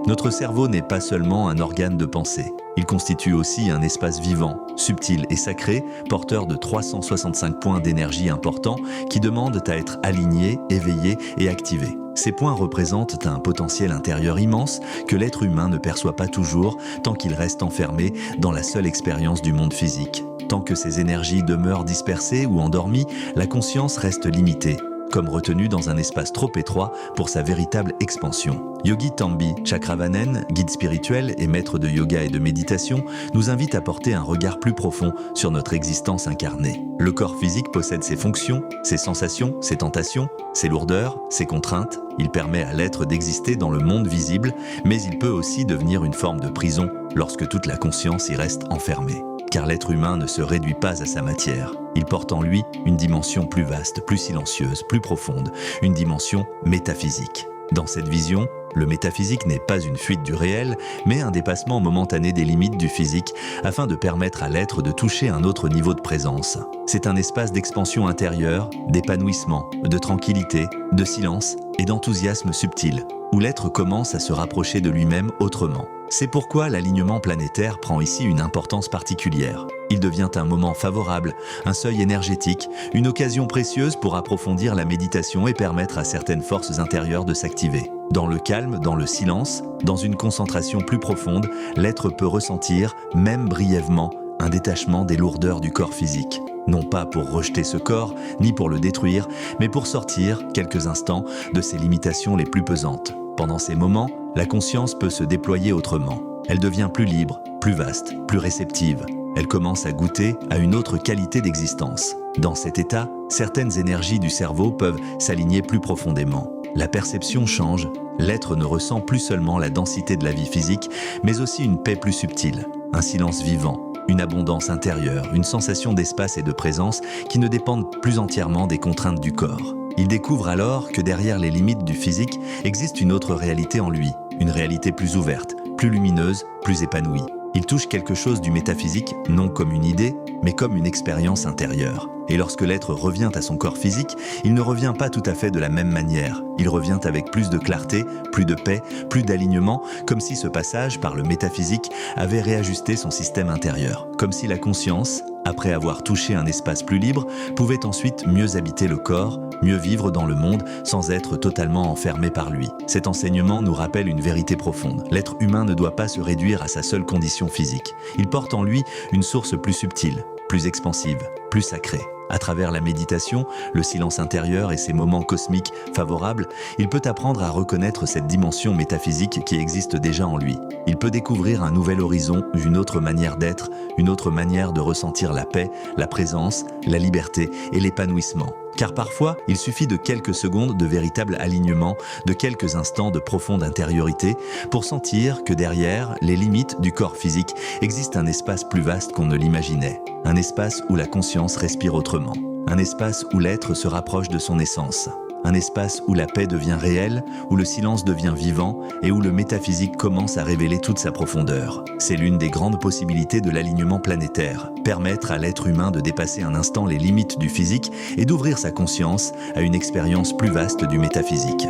Notre cerveau n'est pas seulement un organe de pensée. Il constitue aussi un espace vivant, subtil et sacré, porteur de 365 points d'énergie importants qui demandent à être alignés, éveillés et activés. Ces points représentent un potentiel intérieur immense que l'être humain ne perçoit pas toujours tant qu'il reste enfermé dans la seule expérience du monde physique. Tant que ces énergies demeurent dispersées ou endormies, la conscience reste limitée, comme retenu dans un espace trop étroit pour sa véritable expansion. Yogi Tambi Chakravanen, guide spirituel et maître de yoga et de méditation, nous invite à porter un regard plus profond sur notre existence incarnée. Le corps physique possède ses fonctions, ses sensations, ses tentations, ses lourdeurs, ses contraintes. Il permet à l'être d'exister dans le monde visible, mais il peut aussi devenir une forme de prison lorsque toute la conscience y reste enfermée. Car l'être humain ne se réduit pas à sa matière. Il porte en lui une dimension plus vaste, plus silencieuse, plus profonde, une dimension métaphysique. Dans cette vision, le métaphysique n'est pas une fuite du réel, mais un dépassement momentané des limites du physique afin de permettre à l'être de toucher un autre niveau de présence. C'est un espace d'expansion intérieure, d'épanouissement, de tranquillité, de silence et d'enthousiasme subtil, où l'être commence à se rapprocher de lui-même autrement. C'est pourquoi l'alignement planétaire prend ici une importance particulière. Il devient un moment favorable, un seuil énergétique, une occasion précieuse pour approfondir la méditation et permettre à certaines forces intérieures de s'activer. Dans le calme, dans le silence, dans une concentration plus profonde, l'être peut ressentir, même brièvement, un détachement des lourdeurs du corps physique. Non pas pour rejeter ce corps, ni pour le détruire, mais pour sortir, quelques instants, de ses limitations les plus pesantes. Pendant ces moments, la conscience peut se déployer autrement. Elle devient plus libre, plus vaste, plus réceptive. Elle commence à goûter à une autre qualité d'existence. Dans cet état, certaines énergies du cerveau peuvent s'aligner plus profondément. La perception change, l'être ne ressent plus seulement la densité de la vie physique, mais aussi une paix plus subtile, un silence vivant, une abondance intérieure, une sensation d'espace et de présence qui ne dépendent plus entièrement des contraintes du corps. Il découvre alors que derrière les limites du physique existe une autre réalité en lui, une réalité plus ouverte, plus lumineuse, plus épanouie. Il touche quelque chose du métaphysique, non comme une idée, mais comme une expérience intérieure. Et lorsque l'être revient à son corps physique, il ne revient pas tout à fait de la même manière. Il revient avec plus de clarté, plus de paix, plus d'alignement, comme si ce passage par le métaphysique avait réajusté son système intérieur. Comme si la conscience, après avoir touché un espace plus libre, pouvait ensuite mieux habiter le corps, mieux vivre dans le monde sans être totalement enfermé par lui. Cet enseignement nous rappelle une vérité profonde. L'être humain ne doit pas se réduire à sa seule condition physique. Il porte en lui une source plus subtile, plus expansive, plus sacrée. À travers la méditation, le silence intérieur et ses moments cosmiques favorables, il peut apprendre à reconnaître cette dimension métaphysique qui existe déjà en lui. Il peut découvrir un nouvel horizon, une autre manière d'être, une autre manière de ressentir la paix, la présence, la liberté et l'épanouissement. Car parfois, il suffit de quelques secondes de véritable alignement, de quelques instants de profonde intériorité pour sentir que derrière les limites du corps physique existe un espace plus vaste qu'on ne l'imaginait. Un espace où la conscience respire autrement. Un espace où l'être se rapproche de son essence. Un espace où la paix devient réelle, où le silence devient vivant et où le métaphysique commence à révéler toute sa profondeur. C'est l'une des grandes possibilités de l'alignement planétaire, permettre à l'être humain de dépasser un instant les limites du physique et d'ouvrir sa conscience à une expérience plus vaste du métaphysique.